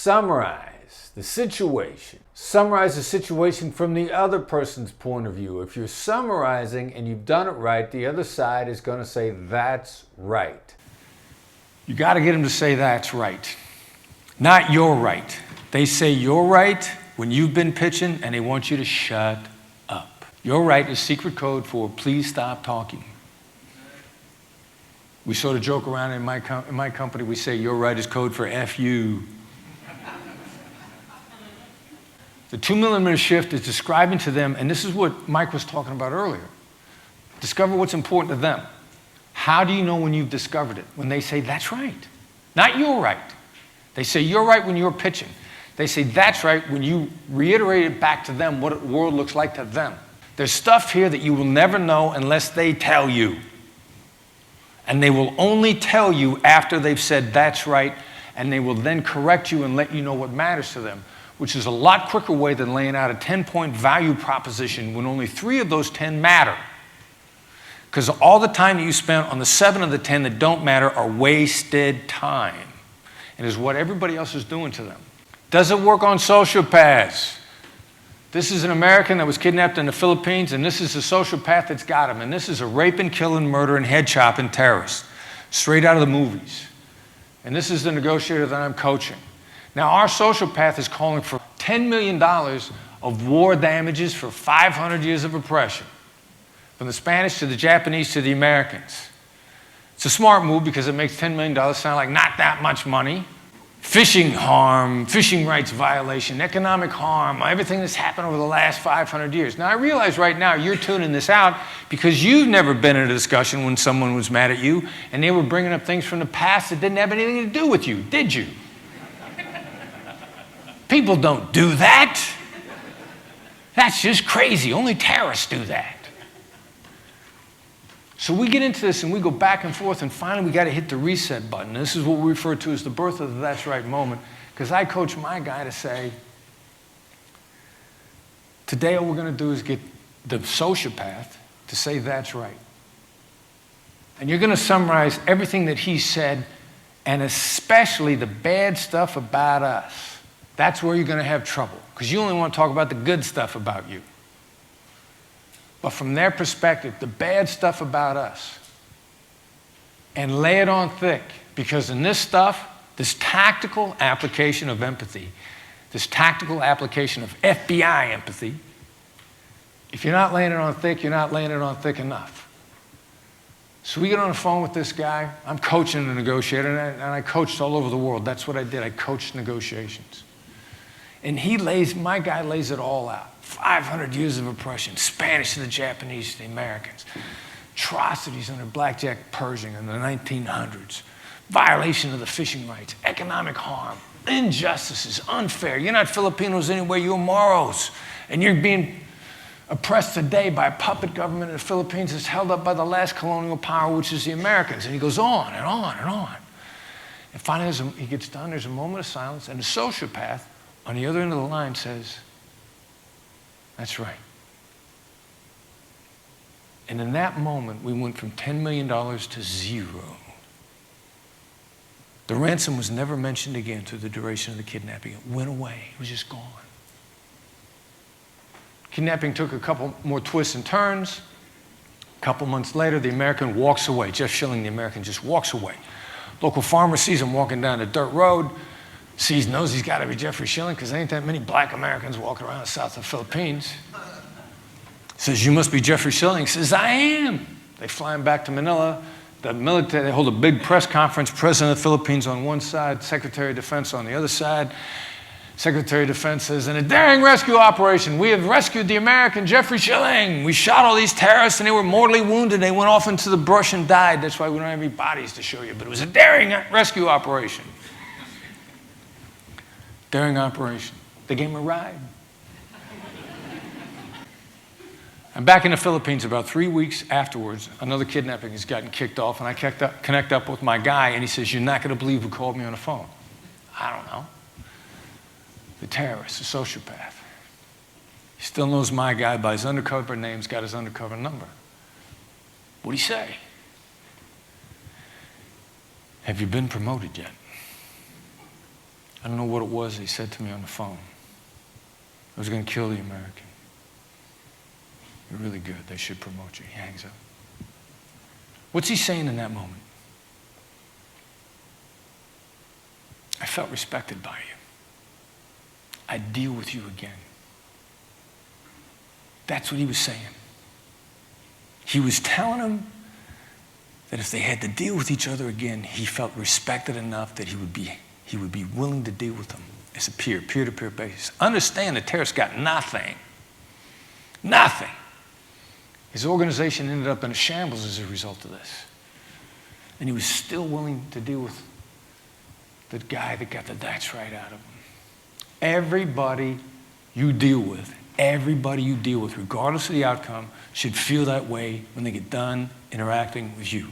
Summarize the situation. Summarize the situation from the other person's point of view. If you're summarizing and you've done it right, the other side is going to say, that's right. You got to get them to say that's right. Not you're right. They say you're right when you've been pitching and they want you to shut up. You're right is secret code for please stop talking. We sort of joke around in my company, we say you're right is code for F you. The 2 millimeter shift is describing to them, and this is what Mike was talking about earlier. Discover what's important to them. How do you know when you've discovered it? When they say, that's right. Not you're right. They say you're right when you're pitching. They say that's right when you reiterate it back to them what the world looks like to them. There's stuff here that you will never know unless they tell you. And they will only tell you after they've said that's right, and they will then correct you and let you know what matters to them, which is a lot quicker way than laying out a 10-point value proposition when only 3 of those 10 matter. Because all the time that you spent on the 7 of the 10 that don't matter are wasted time. It is what everybody else is doing to them. Does it work on sociopaths? This is an American that was kidnapped in the Philippines, and this is a sociopath that's got him. And this is a raping, killing, murder, and head chopping terrorist, straight out of the movies. And this is the negotiator that I'm coaching. Now, our sociopath is calling for $10 million of war damages for 500 years of oppression, from the Spanish to the Japanese to the Americans. It's a smart move because it makes $10 million sound like not that much money. Fishing harm, fishing rights violation, economic harm, everything that's happened over the last 500 years. Now, I realize right now you're tuning this out because you've never been in a discussion when someone was mad at you and they were bringing up things from the past that didn't have anything to do with you, did you? People don't do that. That's just crazy. Only terrorists do that. So we get into this and we go back and forth, and finally we got to hit the reset button. This is what we refer to as the birth of the that's right moment, because I coach my guy to say, today all we're going to do is get the sociopath to say that's right. And you're going to summarize everything that he said, and especially the bad stuff about us. That's where you're going to have trouble, because you only want to talk about the good stuff about you. But from their perspective, the bad stuff about us, and lay it on thick, because in this stuff, this tactical application of empathy, this tactical application of FBI empathy, if you're not laying it on thick, you're not laying it on thick enough. So we get on the phone with this guy. I'm coaching a negotiator, and I coached all over the world. That's what I did. I coached negotiations. And my guy lays it all out. 500 years of oppression, Spanish to the Japanese to the Americans, atrocities under blackjack Pershing in the 1900s, violation of the fishing rights, economic harm, injustices, unfair. You're not Filipinos anyway, you're Moros. And you're being oppressed today by a puppet government in the Philippines that's held up by the last colonial power, which is the Americans. And he goes on and on and on. And finally, he gets done, there's a moment of silence, and the sociopath on the other end of the line says, that's right. And in that moment, we went from $10 million to 0. The ransom was never mentioned again through the duration of the kidnapping. It went away. It was just gone. Kidnapping took a couple more twists and turns. A couple months later, the American walks away. Jeff Schilling, the American, just walks away. Local farmer sees him walking down a dirt road. Knows he's got to be Jeffrey Schilling because there ain't that many black Americans walking around the south of the Philippines. Says, you must be Jeffrey Schilling. He says, I am. They fly him back to Manila. The military, they hold a big press conference. President of the Philippines on one side, Secretary of Defense on the other side. Secretary of Defense says, in a daring rescue operation, we have rescued the American Jeffrey Schilling. We shot all these terrorists and they were mortally wounded. They went off into the brush and died. That's why we don't have any bodies to show you. But it was a daring rescue operation. Daring operation. They gave him a ride. I'm back in the Philippines about 3 weeks afterwards. Another kidnapping has gotten kicked off, and I connect up with my guy, and he says, you're not going to believe who called me on the phone. I don't know. The terrorist, the sociopath. He still knows my guy by his undercover name. He's got his undercover number. What'd he say? Have you been promoted yet? I don't know what it was he said to me on the phone. I was going to kill the American. You're really good. They should promote you. He hangs up. What's he saying in that moment? I felt respected by you. I'd deal with you again. That's what he was saying. He was telling him that if they had to deal with each other again, he felt respected enough that he would be willing to deal with them as a peer-to-peer basis. Understand the terrorist got nothing. Nothing. His organization ended up in a shambles as a result of this. And he was still willing to deal with the guy that got the that's right out of him. Everybody you deal with, regardless of the outcome, should feel that way when they get done interacting with you.